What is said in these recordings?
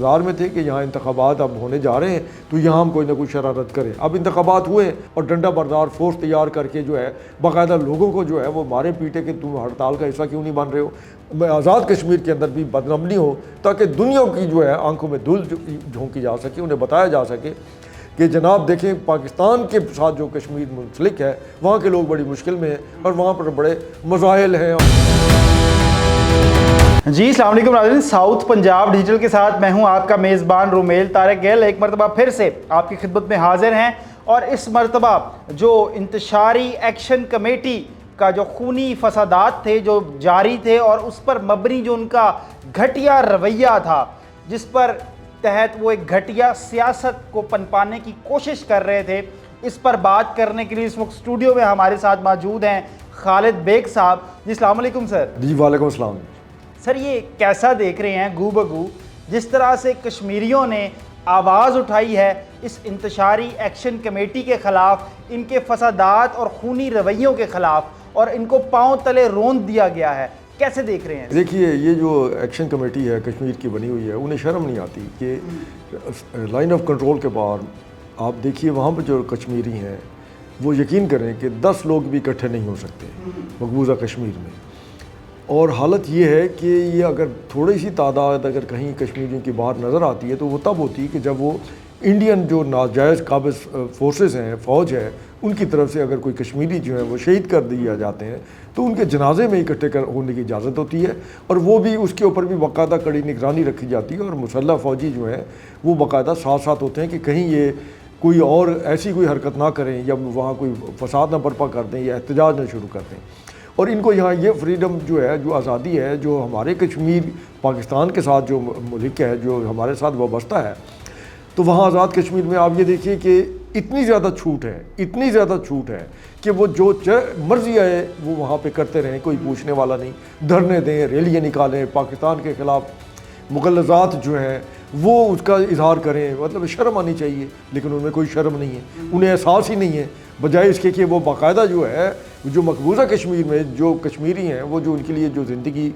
انتظار میں تھے کہ یہاں انتخابات اب ہونے جا رہے ہیں تو یہاں ہم کوئی نہ کوئی شرارت کریں. اب انتخابات ہوئے اور ڈنڈا بردار فورس تیار کر کے جو ہے باقاعدہ لوگوں کو جو ہے وہ مارے پیٹے کہ تم ہڑتال کا حصہ کیوں نہیں بن رہے ہو. آزاد کشمیر کے اندر بھی بدنمنی ہو تاکہ دنیا کی جو ہے آنکھوں میں دھول جھونکی جا سکے, انہیں بتایا جا سکے کہ جناب دیکھیں پاکستان کے ساتھ جو کشمیر منسلک ہے وہاں کے لوگ بڑی مشکل میں ہیں اور وہاں پر بڑے مسائل ہیں. جی السلام علیکم ناظرین, ساؤتھ پنجاب ڈیجیٹل کے ساتھ میں ہوں آپ کا میزبان رومیل طارق گیل. ایک مرتبہ پھر سے آپ کی خدمت میں حاضر ہیں اور اس مرتبہ جو انتشاری ایکشن کمیٹی کا جو خونی فسادات تھے جو جاری تھے اور اس پر مبنی جو ان کا گھٹیا رویہ تھا جس پر تحت وہ ایک گھٹیا سیاست کو پنپانے کی کوشش کر رہے تھے, اس پر بات کرنے کے لیے اس وقت اسٹوڈیو میں ہمارے ساتھ موجود ہیں خالد بیگ صاحب. جی السلام علیکم سر. جی وعلیکم السلام. سر یہ کیسا دیکھ رہے ہیں گو بگو جس طرح سے کشمیریوں نے آواز اٹھائی ہے اس انتشاری ایکشن کمیٹی کے خلاف, ان کے فسادات اور خونی رویوں کے خلاف, اور ان کو پاؤں تلے روند دیا گیا ہے, کیسے دیکھ رہے ہیں؟ دیکھیے یہ جو ایکشن کمیٹی ہے کشمیر کی بنی ہوئی ہے انہیں شرم نہیں آتی کہ لائن آف کنٹرول کے باہر آپ دیکھیے وہاں پہ جو کشمیری ہیں وہ یقین کریں کہ 10 لوگ بھی اکٹھے نہیں ہو سکتے مقبوضہ کشمیر میں. اور حالت یہ ہے کہ یہ اگر تھوڑی سی تعداد اگر کہیں کشمیریوں کی باہر نظر آتی ہے تو وہ تب ہوتی ہے کہ جب وہ انڈین جو ناجائز قابض فورسز ہیں, فوج ہے, ان کی طرف سے اگر کوئی کشمیری جو ہیں وہ شہید کر دیے جاتے ہیں تو ان کے جنازے میں اکٹھے ہونے کی اجازت ہوتی ہے اور وہ بھی اس کے اوپر بھی باقاعدہ کڑی نگرانی رکھی جاتی ہے اور مسلح فوجی جو ہیں وہ باقاعدہ ساتھ ساتھ ہوتے ہیں کہ کہیں یہ کوئی اور ایسی کوئی حرکت نہ کریں یا وہاں کوئی فساد نہ برپا کر دیں یا احتجاج نہ شروع کر دیں. اور ان کو یہاں یہ فریڈم جو ہے, جو آزادی ہے, جو ہمارے کشمیر پاکستان کے ساتھ جو ملک ہے جو ہمارے ساتھ وابستہ ہے, تو وہاں آزاد کشمیر میں آپ یہ دیکھیے کہ اتنی زیادہ چھوٹ ہے, اتنی زیادہ چھوٹ ہے کہ وہ جو مرضی آئے وہ وہاں پہ کرتے رہیں, کوئی پوچھنے والا نہیں. دھرنے دیں, ریلیاں نکالیں, پاکستان کے خلاف مغالطات جو ہیں وہ اس کا اظہار کریں, مطلب شرم آنی چاہیے, لیکن ان میں کوئی شرم نہیں ہے, انہیں احساس ہی نہیں ہے. بجائے اس کے کہ وہ باقاعدہ جو ہے جو مقبوضہ کشمیر میں جو کشمیری ہیں وہ جو ان کے لیے جو زندگی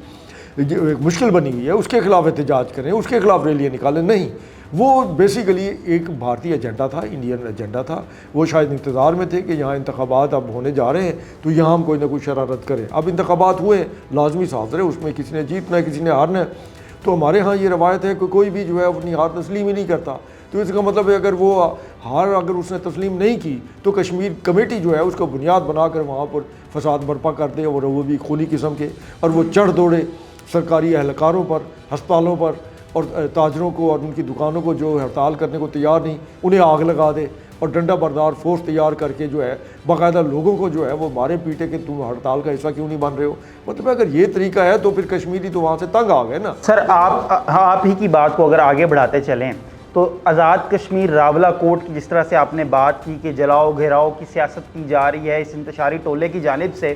مشکل بنی ہوئی ہے اس کے خلاف احتجاج کریں, اس کے خلاف ریلیاں نکالیں. نہیں, وہ بیسیکلی ایک بھارتی ایجنڈا تھا, انڈین ایجنڈا تھا. وہ شاید انتظار میں تھے کہ یہاں انتخابات اب ہونے جا رہے ہیں تو یہاں ہم کوئی نہ کوئی شرارت کریں. اب انتخابات ہوئے, لازمی سازر ہے, اس میں کسی نے جیتنا ہے کسی نے ہارنا ہے. تو ہمارے ہاں یہ روایت ہے کہ کوئی بھی جو ہے اپنی ہار تسلیم ہی نہیں کرتا. تو اس کا مطلب ہے اگر وہ ہار اگر اس نے تسلیم نہیں کی تو کشمیر کمیٹی جو ہے اس کو بنیاد بنا کر وہاں پر فساد برپا کر دے, اور وہ بھی خونی قسم کے, اور وہ چڑھ دوڑے سرکاری اہلکاروں پر, ہسپتالوں پر, اور تاجروں کو اور ان کی دکانوں کو جو ہڑتال کرنے کو تیار نہیں انہیں آگ لگا دے, اور ڈنڈا بردار فورس تیار کر کے جو ہے باقاعدہ لوگوں کو جو ہے وہ مارے پیٹے کہ تم ہڑتال کا حصہ کیوں نہیں بن رہے ہو. مطلب اگر یہ طریقہ ہے تو پھر کشمیری تو وہاں سے تنگ آ گئے نا. سر آپ ہی کی بات کو اگر آگے بڑھاتے چلیں تو آزاد کشمیر راولہ کوٹ کی جس طرح سے آپ نے بات کی کہ جلاؤ گھیراؤ کی سیاست کی جا رہی ہے اس انتشاری ٹولے کی جانب سے,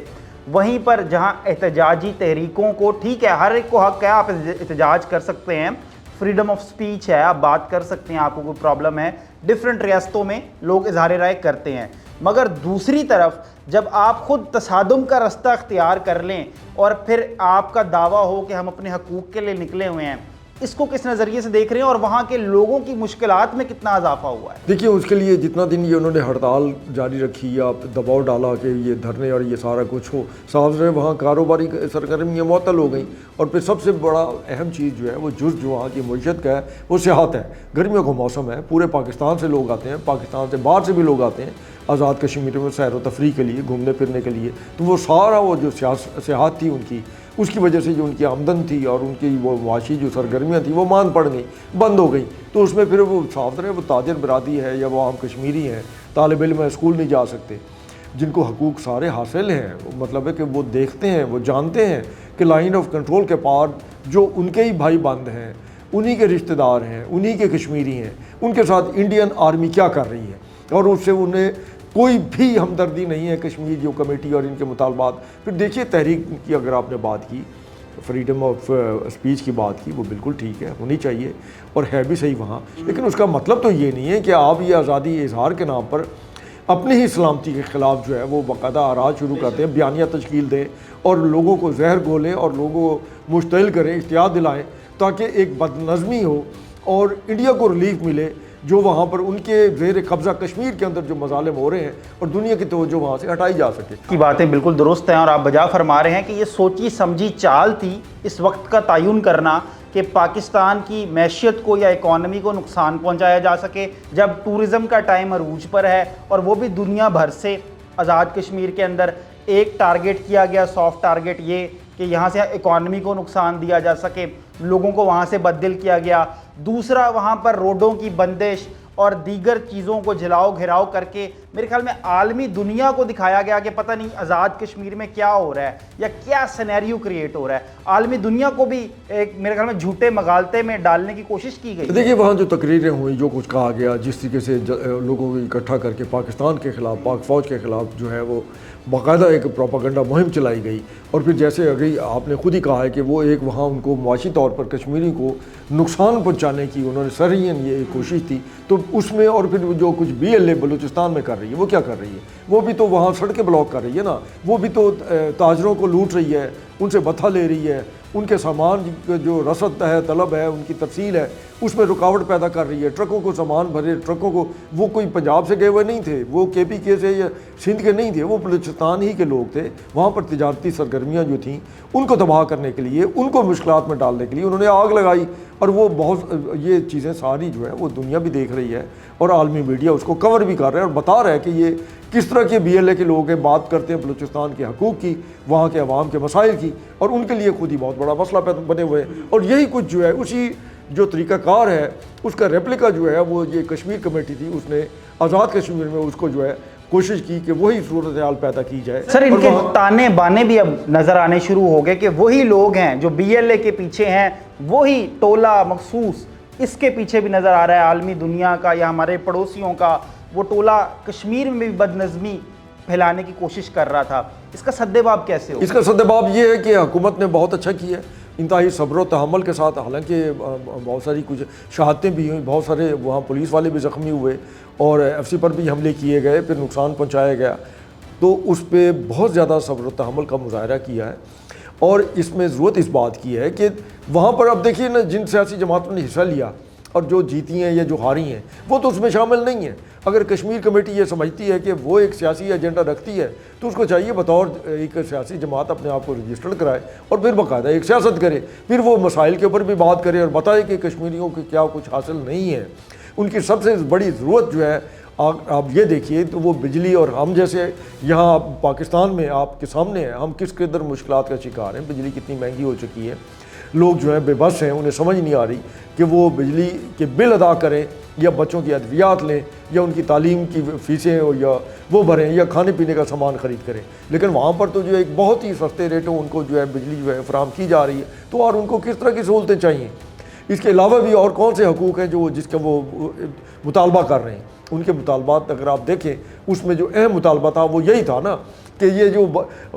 وہیں پر جہاں احتجاجی تحریکوں کو ٹھیک ہے ہر ایک کو حق ہے, آپ احتجاج کر سکتے ہیں, فریڈم آف سپیچ ہے, آپ بات کر سکتے ہیں, آپ کو کوئی پرابلم ہے, ڈیفرنٹ ریاستوں میں لوگ اظہار رائے کرتے ہیں. مگر دوسری طرف جب آپ خود تصادم کا رستہ اختیار کر لیں اور پھر آپ کا دعویٰ ہو کہ ہم اپنے حقوق کے لیے نکلے ہوئے ہیں, اس کو کس نظریے سے دیکھ رہے ہیں اور وہاں کے لوگوں کی مشکلات میں کتنا اضافہ ہوا ہے؟ دیکھیے اس کے لیے جتنا دن یہ انہوں نے ہڑتال جاری رکھی یا دباؤ ڈالا کہ یہ دھرنے اور یہ سارا کچھ ہو, صاحب وہاں کاروباری سرگرمیاں معطل ہو گئیں. اور پھر سب سے بڑا اہم چیز جو ہے وہ جز جو وہاں کی معیشت کا ہے وہ سیاحت ہے. گرمیوں کا موسم ہے, پورے پاکستان سے لوگ آتے ہیں, پاکستان سے باہر سے بھی لوگ آتے ہیں آزاد کشمیر میں سیر و تفریح کے لیے, گھومنے پھرنے کے لیے. تو وہ سارا وہ جو سیاحت تھی ان کی, اس کی وجہ سے جو ان کی آمدن تھی اور ان کی وہ معاشی جو سرگرمیاں تھیں وہ مان پڑ گئیں, بند ہو گئیں. تو اس میں پھر وہ صاف رہے وہ تاجر برادری ہے یا وہ عام کشمیری ہیں, طالب علم اسکول نہیں جا سکتے, جن کو حقوق سارے حاصل ہیں. مطلب ہے کہ وہ دیکھتے ہیں, وہ جانتے ہیں کہ لائن آف کنٹرول کے پار جو ان کے ہی بھائی بند ہیں, انہی کے رشتہ دار ہیں, انہی کے کشمیری ہیں, ان کے ساتھ انڈین آرمی کیا کر رہی ہے, اور اس سے انہیں کوئی بھی ہمدردی نہیں ہے کشمیر جو کمیٹی اور ان کے مطالبات. پھر دیکھیے تحریک کی اگر آپ نے بات کی, فریڈم آف اسپیچ کی بات کی, وہ بالکل ٹھیک ہے, ہونی چاہیے اور ہے بھی صحیح وہاں, لیکن اس کا مطلب تو یہ نہیں ہے کہ آپ یہ آزادی اظہار کے نام پر اپنی ہی سلامتی کے خلاف جو ہے وہ باقاعدہ آراز شروع کرتے ہیں, بیانیہ تشکیل دیں اور لوگوں کو زہر گھولیں اور لوگوں کو مشتعل کریں, احتیاط دلائیں تاکہ ایک بد نظمی ہو اور انڈیا کو ریلیف ملے جو وہاں پر ان کے زیر قبضہ کشمیر کے اندر جو مظالم ہو رہے ہیں اور دنیا کی توجہ وہاں سے ہٹائی جا سکے. کی باتیں بالکل درست ہیں اور آپ بجا فرما رہے ہیں کہ یہ سوچی سمجھی چال تھی اس وقت کا تعین کرنا کہ پاکستان کی معیشت کو یا اکانومی کو نقصان پہنچایا جا سکے جب ٹورزم کا ٹائم عروج پر ہے, اور وہ بھی دنیا بھر سے. آزاد کشمیر کے اندر ایک ٹارگٹ کیا گیا, سافٹ ٹارگٹ, یہ کہ یہاں سے اکانومی کو نقصان دیا جا سکے, لوگوں کو وہاں سے بددل کیا گیا. دوسرا وہاں پر روڈوں کی بندش اور دیگر چیزوں کو جلاؤ گھیراؤ کر کے میرے خیال میں عالمی دنیا کو دکھایا گیا کہ پتہ نہیں آزاد کشمیر میں کیا ہو رہا ہے یا کیا سینیریو کریٹ ہو رہا ہے. عالمی دنیا کو بھی ایک میرے خیال میں جھوٹے مغالطے میں ڈالنے کی کوشش کی گئی. دیکھیے وہاں جو تقریریں ہوئیں, جو کچھ کہا گیا, جس طریقے سے لوگوں کو اکٹھا کر کے پاکستان کے خلاف, پاک فوج کے خلاف جو ہے وہ باقاعدہ ایک پروپیگنڈا مہم چلائی گئی. اور پھر جیسے اگئی آپ نے خود ہی کہا ہے کہ وہ ایک وہاں ان کو معاشی طور پر کشمیری کو نقصان پہنچانے کی انہوں نے سرعین یہ ایک کوشش تھی. تو اس میں اور پھر جو کچھ BLA بلوچستان میں کر رہی ہے وہ کیا کر رہی ہے, وہ بھی تو وہاں سڑکیں بلاک کر رہی ہے نا, وہ بھی تو تاجروں کو لوٹ رہی ہے, ان سے بتھا لے رہی ہے, ان کے سامان جو رسد ہے, طلب ہے, ان کی تفصیل ہے, اس میں رکاوٹ پیدا کر رہی ہے. ٹرکوں کو سامان بھرے, ٹرکوں کو, وہ کوئی پنجاب سے گئے ہوئے نہیں تھے, وہ KPK سے یا سندھ کے نہیں تھے, وہ بلوچستان ہی کے لوگ تھے. وہاں پر تجارتی سرگرمیاں جو تھیں ان کو تباہ کرنے کے لیے, ان کو مشکلات میں ڈالنے کے لیے انہوں نے آگ لگائی. اور وہ بہت یہ چیزیں ساری جو ہے وہ دنیا بھی دیکھ رہی ہے اور عالمی میڈیا اس کو کور بھی کر رہا ہے اور بتا رہا ہے کہ یہ کس طرح کے BLA کے لوگ ہیں, بات کرتے ہیں بلوچستان کے حقوق کی, وہاں کے عوام کے مسائل کی, اور ان کے لیے خود ہی بہت بڑا مسئلہ بنے ہوئے ہیں. اور یہی کچھ جو ہے اسی جو طریقہ کار ہے اس کا ریپلیکا جو ہے وہ یہ کشمیر کمیٹی تھی, اس نے آزاد کشمیر میں اس کو جو ہے کوشش کی کہ وہی صورتحال پیدا کی جائے. سر ان کے تانے بانے بھی اب نظر آنے شروع ہو گئے کہ وہی لوگ ہیں جو BLA کے پیچھے ہیں, وہی ٹولہ مخصوص اس کے پیچھے بھی نظر آ رہا ہے عالمی دنیا کا یا ہمارے پڑوسیوں کا. وہ ٹولہ کشمیر میں بھی بد نظمی پھیلانے کی کوشش کر رہا تھا. اس کا سدباب کیسے ہو؟ اس کا سدباب یہ ہے کہ حکومت نے بہت اچھا کیا ہے, انتہائی صبر و تحمل کے ساتھ. حالانکہ بہت ساری کچھ شہادتیں بھی ہوئیں, بہت سارے وہاں پولیس والے بھی زخمی ہوئے اور FC پر بھی حملے کیے گئے, پھر نقصان پہنچایا گیا. تو اس پہ بہت زیادہ صبر و تحمل کا مظاہرہ کیا ہے. اور اس میں ضرورت اس بات کی ہے کہ وہاں پر اب دیکھیے نا, جن سیاسی جماعتوں نے حصہ لیا اور جو جیتی ہیں یا جو ہاری ہیں وہ تو اس میں شامل نہیں ہیں. اگر کشمیر کمیٹی یہ سمجھتی ہے کہ وہ ایک سیاسی ایجنڈا رکھتی ہے تو اس کو چاہیے بطور ایک سیاسی جماعت اپنے آپ کو رجسٹرڈ کرائے اور پھر باقاعدہ ایک سیاست کرے, پھر وہ مسائل کے اوپر بھی بات کرے اور بتائے کہ کشمیریوں کو کیا کچھ حاصل نہیں ہے. ان کی سب سے بڑی ضرورت جو ہے, آپ یہ دیکھیے تو وہ بجلی, اور ہم جیسے یہاں پاکستان میں آپ کے سامنے ہیں ہم کس قدر مشکلات کا شکار ہیں. بجلی کتنی مہنگی ہو چکی ہے, لوگ جو ہیں بے بس ہیں, انہیں سمجھ نہیں آ رہی کہ وہ بجلی کے بل ادا کریں یا بچوں کی ادویات لیں یا ان کی تعلیم کی فیسیں یا وہ بھریں یا کھانے پینے کا سامان خرید کریں. لیکن وہاں پر تو جو ایک بہت ہی سستے ریٹوں ان کو جو ہے بجلی جو ہے فراہم کی جا رہی ہے. تو اور ان کو کس طرح کی سہولتیں چاہیے؟ اس کے علاوہ بھی اور کون سے حقوق ہیں جو جس کا وہ مطالبہ کر رہے ہیں. ان کے مطالبات اگر آپ دیکھیں اس میں جو اہم مطالبہ تھا وہ یہی تھا نا کہ یہ جو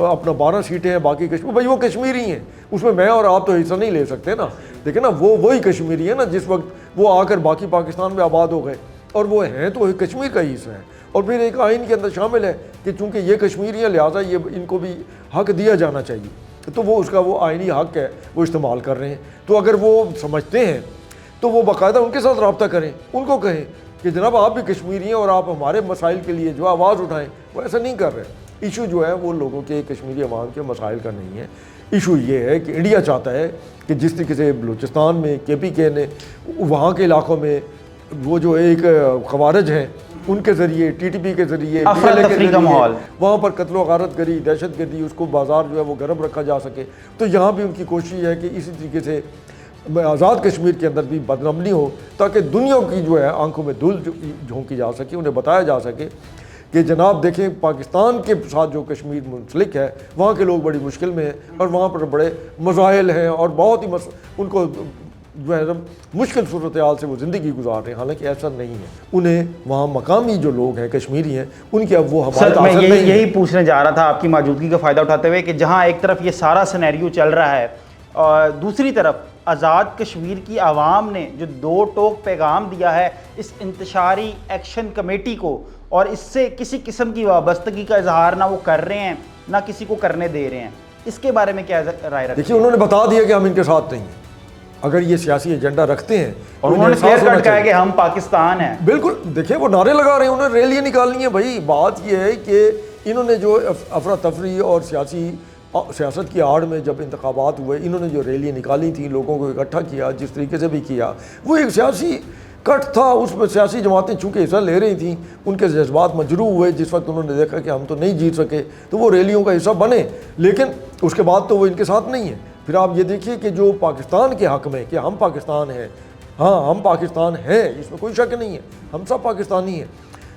اپنا 12 سیٹیں ہیں باقی کشمیر, بھائی وہ کشمیری ہیں, اس میں میں اور آپ تو حصہ نہیں لے سکتے نا. دیکھیں نا وہی کشمیری ہے نا جس وقت وہ آ کر باقی پاکستان میں آباد ہو گئے, اور وہ ہیں تو کشمیر کا ہی حصہ ہے. اور پھر ایک آئین کے اندر شامل ہے کہ چونکہ یہ کشمیری ہیں لہٰذا یہ ان کو بھی حق دیا جانا چاہیے. تو وہ اس کا وہ آئینی حق ہے وہ استعمال کر رہے ہیں. تو اگر وہ سمجھتے ہیں تو وہ باقاعدہ ان کے ساتھ رابطہ کریں, ان کو کہیں کہ جناب آپ بھی کشمیری ہیں اور آپ ہمارے مسائل کے لیے جو آواز اٹھائیں. وہ ایسا نہیں کر رہے. ایشو جو ہے وہ لوگوں کے کشمیری عوام کے مسائل کا نہیں ہے. ایشو یہ ہے کہ انڈیا چاہتا ہے کہ جس طریقے سے بلوچستان میں KPK نے وہاں کے علاقوں میں وہ جو ایک خوارج ہیں ان کے ذریعے, TTP کے ذریعے, وہاں پر قتل و غارت گری, دہشت گردی, اس کو بازار جو ہے وہ گرم رکھا جا سکے. تو یہاں بھی ان کی کوشش ہے کہ اسی طریقے سے آزاد کشمیر کے اندر بھی بدنمنی ہو تاکہ دنیا کی جو ہے آنکھوں میں دھول جھونکی جا سکے, انہیں بتایا جا سکے کہ جناب دیکھیں پاکستان کے ساتھ جو کشمیر منسلک ہے وہاں کے لوگ بڑی مشکل میں ہیں اور وہاں پر بڑے مسائل ہیں اور بہت ہی ان کو جو ہے مشکل صورتحال سے وہ زندگی گزار رہے ہیں. حالانکہ ایسا نہیں ہے. انہیں وہاں مقامی جو لوگ ہیں کشمیری ہیں ان کی اب وہ سر میں یہی پوچھنے جا رہا تھا آپ کی موجودگی کا فائدہ اٹھاتے ہوئے کہ جہاں ایک طرف یہ سارا سینیریو چل رہا ہے اور دوسری طرف آزاد کشمیر کی عوام نے جو 2 ٹوک پیغام دیا ہے اس انتشاری ایکشن کمیٹی کو, اور اس سے کسی قسم کی وابستگی کا اظہار نہ وہ کر رہے ہیں نہ کسی کو کرنے دے رہے ہیں, اس کے بارے میں کیا رائے رکھتے ہیں؟ دیکھیے انہوں نے بتا دیا کہ ہم ان کے ساتھ نہیں ہیں. اگر یہ سیاسی ایجنڈا رکھتے ہیں اور انہوں نے کلیئر کٹ کہا ہے کہ ہم پاکستان ہیں. بالکل دیکھیں وہ نعرے لگا رہے ہیں, انہوں نے ریلیاں نکالنی ہیں بھائی. بات یہ ہے کہ انہوں نے جو افراتفری اور سیاست کی آڑ میں جب انتخابات ہوئے, انہوں نے جو ریلیاں نکالی تھیں, لوگوں کو اکٹھا کیا جس طریقے سے بھی کیا, وہ ایک سیاسی کٹ تھا. اس میں سیاسی جماعتیں چونکہ حصہ لے رہی تھیں, ان کے جذبات مجروح ہوئے. جس وقت انہوں نے دیکھا کہ ہم تو نہیں جیت سکے تو وہ ریلیوں کا حصہ بنے, لیکن اس کے بعد تو وہ ان کے ساتھ نہیں ہے. پھر آپ یہ دیکھیے کہ جو پاکستان کے حق میں کہ ہم پاکستان ہیں, ہاں ہم پاکستان ہیں, اس میں کوئی شک نہیں ہے, ہم سب پاکستانی ہیں.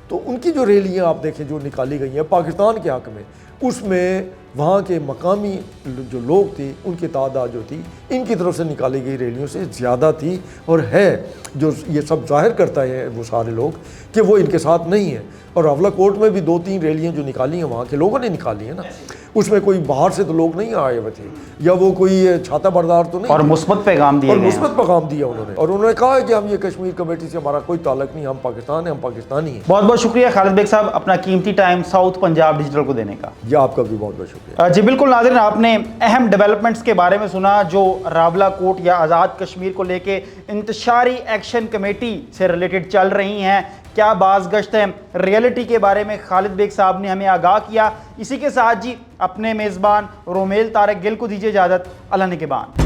تو ان کی جو ریلیاں آپ دیکھیں جو نکالی گئی ہیں پاکستان کے حق میں, اس میں وہاں کے مقامی جو لوگ تھے ان کی تعداد جو تھی ان کی طرف سے نکالی گئی ریلیوں سے زیادہ تھی, اور ہے جو یہ سب ظاہر کرتا ہے وہ سارے لوگ کہ وہ ان کے ساتھ نہیں ہیں. اور راولہ کوٹ میں بھی 2-3 ریلیاں جو نکالی ہیں وہاں کے لوگوں نے نکالی ہیں نا, اس میں کوئی باہر سے تو لوگ نہیں آئے ہوئے تھے, یا وہ کوئی چھاتا بردار تو نہیں, اور مثبت پیغام دیے اور گئے ہیں. مثبت پیغام دیا انہوں نے, اور انہوں نے کہا ہے کہ ہم یہ کشمیر کمیٹی سے ہمارا کوئی تعلق نہیں, ہم پاکستان ہیں, ہم پاکستانی ہیں. بہت بہت شکریہ خالد بیگ صاحب اپنا قیمتی ٹائم ساؤتھ پنجاب ڈیجیٹل کو دینے کا. جی آپ کا بھی بہت بہت شکریہ. جی بالکل ناظرین, آپ نے اہم ڈیولپمنٹس کے بارے میں سنا جو راولہ کوٹ یا آزاد کشمیر کو لے کے انتشاری ایکشن کمیٹی سے ریلیٹڈ چل رہی ہیں. کیا باز گشت ہے ریئلٹی کے بارے میں خالد بیگ صاحب نے ہمیں آگاہ کیا. اسی کے ساتھ جی اپنے میزبان رومیل طارق گل کو دیجیے اجازت. اللہ نگہبان.